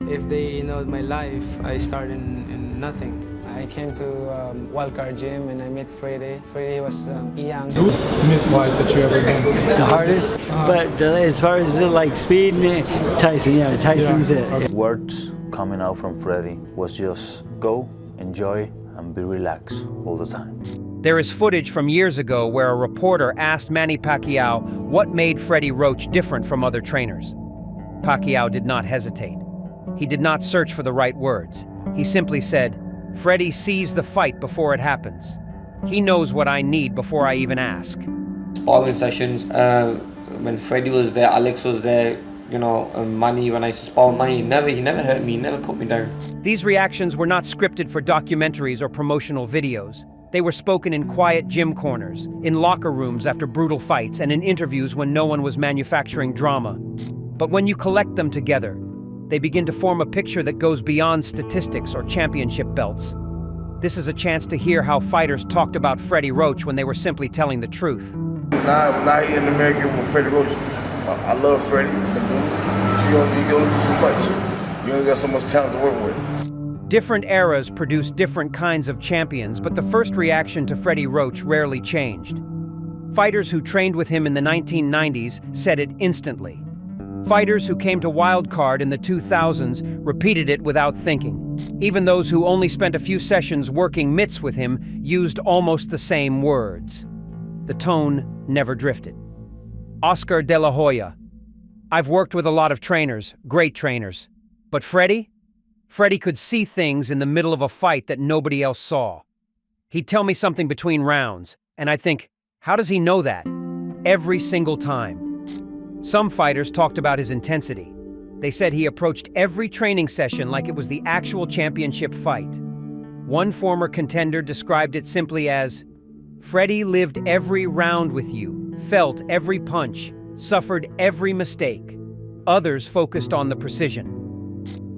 If they know my life, I started in nothing. I came to Wildcard Gym and I met Freddie. Freddie was young. Who myth-wise that you ever been? The hardest, but as far as like speed, Tyson, yeah, Tyson's it. Okay. Words coming out from Freddie was just go, enjoy, and be relaxed all the time. There is footage from years ago where a reporter asked Manny Pacquiao what made Freddie Roach different from other trainers. Pacquiao did not hesitate. He did not search for the right words. He simply said, "Freddie sees the fight before it happens. He knows what I need before I even ask." Sparring sessions, when Freddie was there, Alex was there, Manny, when I used to spar with Manny, he never hurt me, he never put me down. These reactions were not scripted for documentaries or promotional videos. They were spoken in quiet gym corners, in locker rooms after brutal fights, and in interviews when no one was manufacturing drama. But when you collect them together, they begin to form a picture that goes beyond statistics or championship belts. This is a chance to hear how fighters talked about Freddie Roach when they were simply telling the truth. Now here in America with Freddie Roach, I love Freddie. You only do so much. You only got so much talent to work with. Different eras produced different kinds of champions, but the first reaction to Freddie Roach rarely changed. Fighters who trained with him in the 1990s said it instantly. Fighters who came to Wildcard in the 2000s repeated it without thinking. Even those who only spent a few sessions working mitts with him used almost the same words. The tone never drifted. Oscar De La Hoya. I've worked with a lot of trainers, great trainers. But Freddie could see things in the middle of a fight that nobody else saw. He'd tell me something between rounds, and I think, how does he know that? Every single time. Some fighters talked about his intensity. They said he approached every training session like it was the actual championship fight. One former contender described it simply as, "Freddie lived every round with you, felt every punch, suffered every mistake." Others focused on the precision.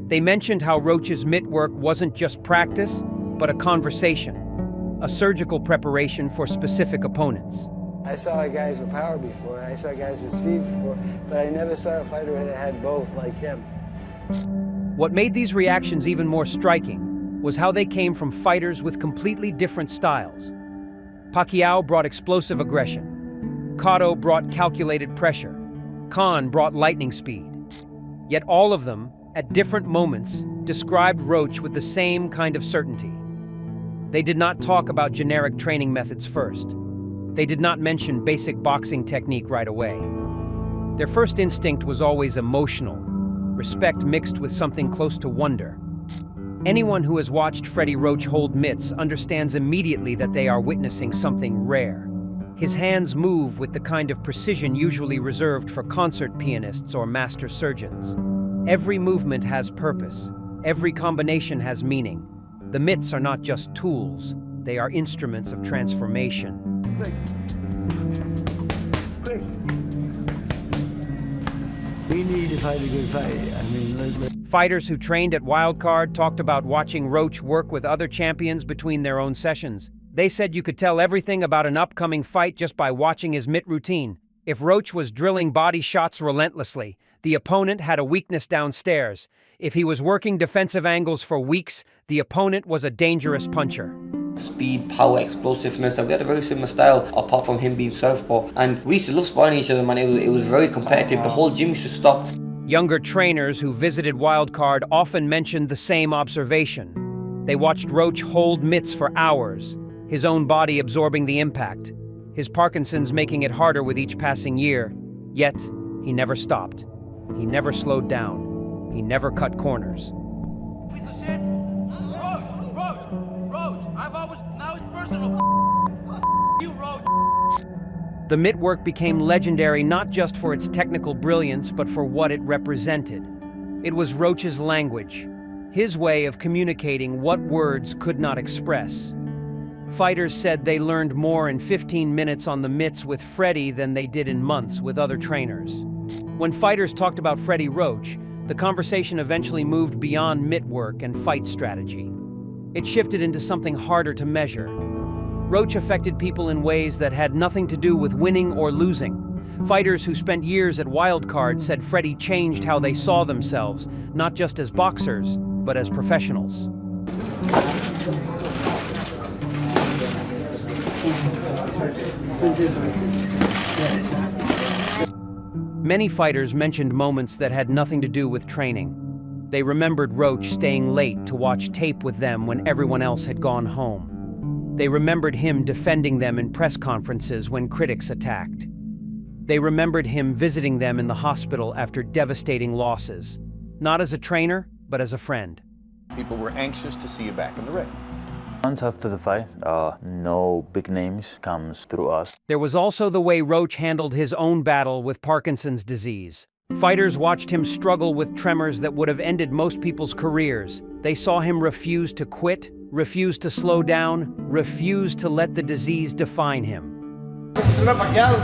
They mentioned how Roach's mitt work wasn't just practice, but a conversation, a surgical preparation for specific opponents. I saw guys with power before, I saw guys with speed before, but I never saw a fighter that had both like him. What made these reactions even more striking was how they came from fighters with completely different styles. Pacquiao brought explosive aggression. Cotto brought calculated pressure. Khan brought lightning speed. Yet all of them, at different moments, described Roach with the same kind of certainty. They did not talk about generic training methods first. They did not mention basic boxing technique right away. Their first instinct was always emotional, respect mixed with something close to wonder. Anyone who has watched Freddie Roach hold mitts understands immediately that they are witnessing something rare. His hands move with the kind of precision usually reserved for concert pianists or master surgeons. Every movement has purpose. Every combination has meaning. The mitts are not just tools. They are instruments of transformation. Quick. Quick. We need to fight a good fight. Fighters who trained at Wildcard talked about watching Roach work with other champions between their own sessions. They said you could tell everything about an upcoming fight just by watching his mitt routine. If Roach was drilling body shots relentlessly, the opponent had a weakness downstairs. If he was working defensive angles for weeks, the opponent was a dangerous puncher. Speed, power, explosiveness. We had a very similar style, apart from him being southpaw. And we used to love sparring each other, man. It was very competitive. The whole gym used to stop. Younger trainers who visited Wildcard often mentioned the same observation. They watched Roach hold mitts for hours, his own body absorbing the impact, his Parkinson's making it harder with each passing year. Yet, he never stopped. He never slowed down. He never cut corners. Piece of shit! Roach! Now it's personal. You, Roach. The mitt work became legendary not just for its technical brilliance, but for what it represented. It was Roach's language, his way of communicating what words could not express. Fighters said they learned more in 15 minutes on the mitts with Freddie than they did in months with other trainers. When fighters talked about Freddie Roach, the conversation eventually moved beyond mitt work and fight strategy. It shifted into something harder to measure. Roach affected people in ways that had nothing to do with winning or losing, Fighters who spent years at Wildcard said Freddie changed how they saw themselves, not just as boxers, but as professionals. Many fighters mentioned moments that had nothing to do with training. They remembered Roach staying late to watch tape with them when everyone else had gone home. They remembered him defending them in press conferences when critics attacked. They remembered him visiting them in the hospital after devastating losses, not as a trainer, but as a friend. People were anxious to see you back in the ring. Months after the fight, no big names comes through us. There was also the way Roach handled his own battle with Parkinson's disease. Fighters watched him struggle with tremors that would have ended most people's careers. They saw him refuse to quit, refuse to slow down, refuse to let the disease define him. Pacquiao.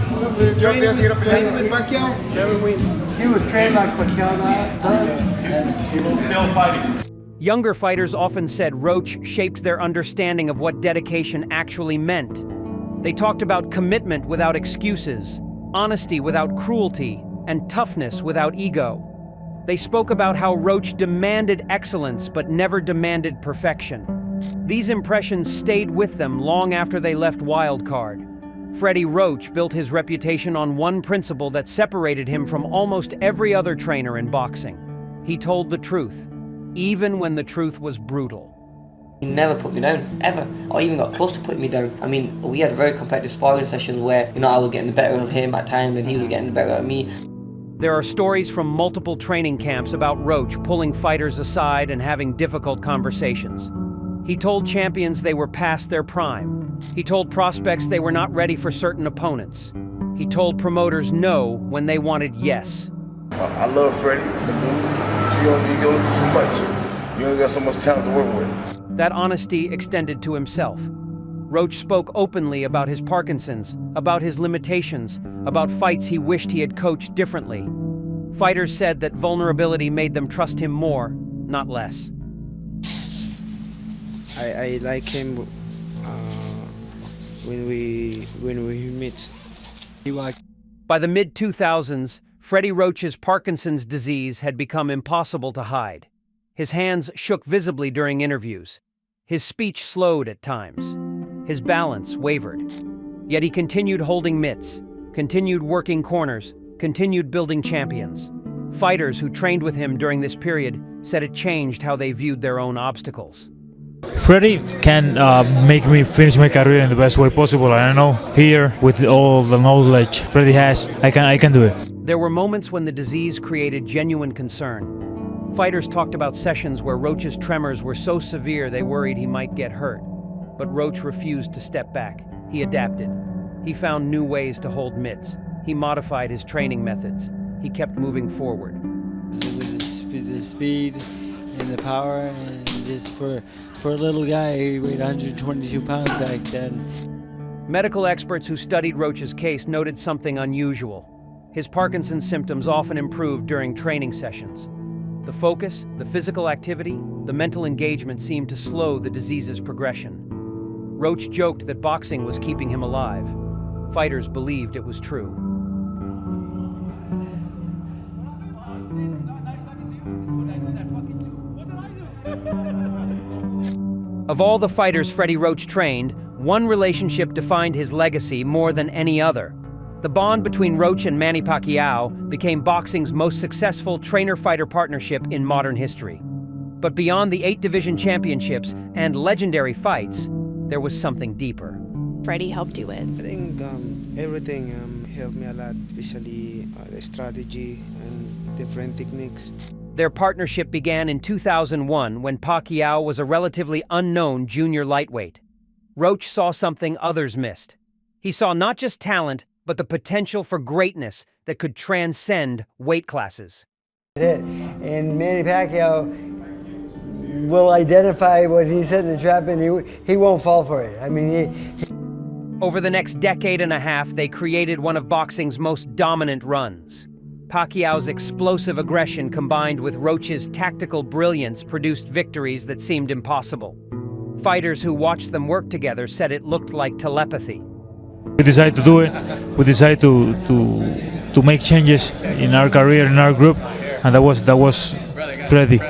Same with Pacquiao. He would train like Pacquiao does. He will still fighting. Younger fighters often said Roach shaped their understanding of what dedication actually meant. They talked about commitment without excuses, honesty without cruelty, and toughness without ego. They spoke about how Roach demanded excellence but never demanded perfection. These impressions stayed with them long after they left Wildcard. Freddie Roach built his reputation on one principle that separated him from almost every other trainer in boxing. He told the truth, even when the truth was brutal. He never put me down, ever, or even got close to putting me down. I mean, we had very competitive sparring sessions where, I was getting the better of him at times and he was getting the better of me. There are stories from multiple training camps about Roach pulling fighters aside and having difficult conversations. He told champions they were past their prime. He told prospects they were not ready for certain opponents. He told promoters no when they wanted yes. I love Freddie, the dude. You go through so much. You only got so much talent to work with. That honesty extended to himself. Roach spoke openly about his Parkinson's, about his limitations, about fights he wished he had coached differently. Fighters said that vulnerability made them trust him more, not less. I like him when we meet. By the mid-2000s, Freddie Roach's Parkinson's disease had become impossible to hide. His hands shook visibly during interviews. His speech slowed at times. His balance wavered. Yet he continued holding mitts, continued working corners, continued building champions. Fighters who trained with him during this period said it changed how they viewed their own obstacles. Freddie can make me finish my career in the best way possible. I know here, with all the knowledge Freddie has, I can do it. There were moments when the disease created genuine concern. Fighters talked about sessions where Roach's tremors were so severe they worried he might get hurt. But Roach refused to step back. He adapted. He found new ways to hold mitts. He modified his training methods. He kept moving forward. With the speed and the power, and just for a little guy, he weighed 122 pounds back then. Medical experts who studied Roach's case noted something unusual. His Parkinson's symptoms often improved during training sessions. The focus, the physical activity, the mental engagement seemed to slow the disease's progression. Roach joked that boxing was keeping him alive. Fighters believed it was true. Of all the fighters Freddie Roach trained, one relationship defined his legacy more than any other. The bond between Roach and Manny Pacquiao became boxing's most successful trainer-fighter partnership in modern history. But beyond the 8 division championships and legendary fights, there was something deeper. Freddie helped you with? I think everything helped me a lot, especially the strategy and different techniques. Their partnership began in 2001 when Pacquiao was a relatively unknown junior lightweight. Roach saw something others missed. He saw not just talent, but the potential for greatness that could transcend weight classes. And Manny Pacquiao will identify what he set in the trap, and he won't fall for it. I mean, Over the next decade and a half, they created one of boxing's most dominant runs. Pacquiao's explosive aggression combined with Roach's tactical brilliance produced victories that seemed impossible. Fighters who watched them work together said it looked like telepathy. We decided to do it. We decided to make changes in our career, in our group, and that was Freddie.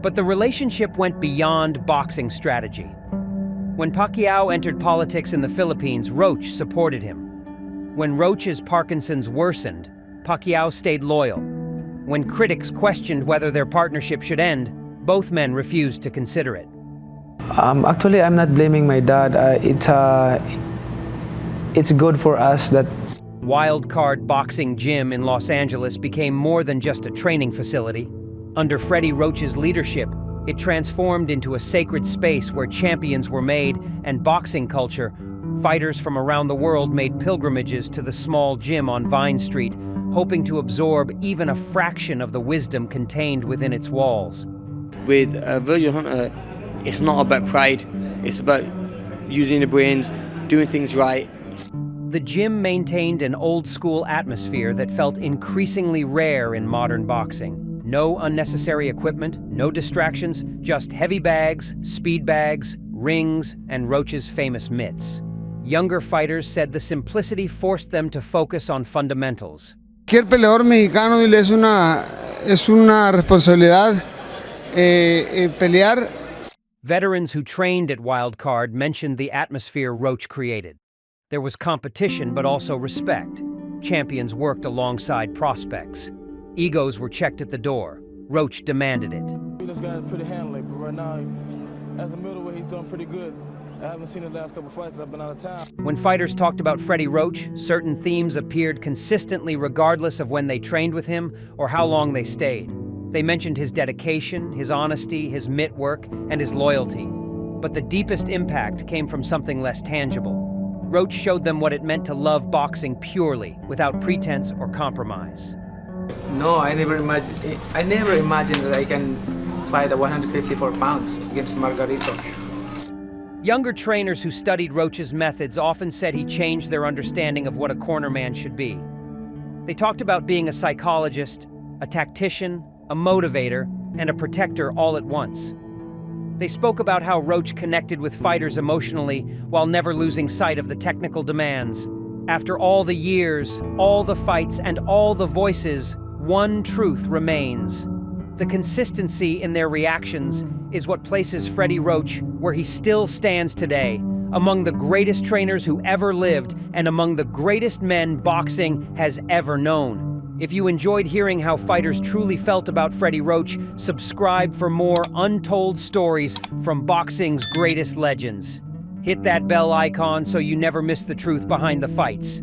But the relationship went beyond boxing strategy. When Pacquiao entered politics in the Philippines, Roach supported him. When Roach's Parkinson's worsened, Pacquiao stayed loyal. When critics questioned whether their partnership should end, both men refused to consider it. Actually, I'm not blaming my dad. It's good for us that Wildcard Boxing Gym in Los Angeles became more than just a training facility. Under Freddie Roach's leadership, it transformed into a sacred space where champions were made and boxing culture. Fighters from around the world made pilgrimages to the small gym on Vine Street, hoping to absorb even a fraction of the wisdom contained within its walls. With Virgil Hunter, it's not about pride, it's about using the brains, doing things right. The gym maintained an old-school atmosphere that felt increasingly rare in modern boxing. No unnecessary equipment, no distractions, just heavy bags, speed bags, rings, and Roach's famous mitts. Younger fighters said the simplicity forced them to focus on fundamentals. Cualquier peleador mexicano, dile, es una responsabilidad pelear. Veterans who trained at Wildcard mentioned the atmosphere Roach created. There was competition, but also respect. Champions worked alongside prospects. Egos were checked at the door. Roach demanded it. This guy's pretty handling, but right now, as a middleweight, he's done pretty good. I haven't seen his last couple fights. I've been out of town. When fighters talked about Freddie Roach, certain themes appeared consistently regardless of when they trained with him or how long they stayed. They mentioned his dedication, his honesty, his mitt work, and his loyalty. But the deepest impact came from something less tangible. Roach showed them what it meant to love boxing purely, without pretense or compromise. no, I never imagined that I can fight at 154 pounds against Margarito. Younger trainers who studied Roach's methods often said he changed their understanding of what a cornerman should be. They talked about being a psychologist, a tactician, a motivator, and a protector all at once. They spoke about how Roach connected with fighters emotionally while never losing sight of the technical demands. After all the years, all the fights, and all the voices, one truth remains. The consistency in their reactions is what places Freddie Roach where he still stands today, among the greatest trainers who ever lived and among the greatest men boxing has ever known. If you enjoyed hearing how fighters truly felt about Freddie Roach, subscribe for more untold stories from boxing's greatest legends. Hit that bell icon so you never miss the truth behind the fights.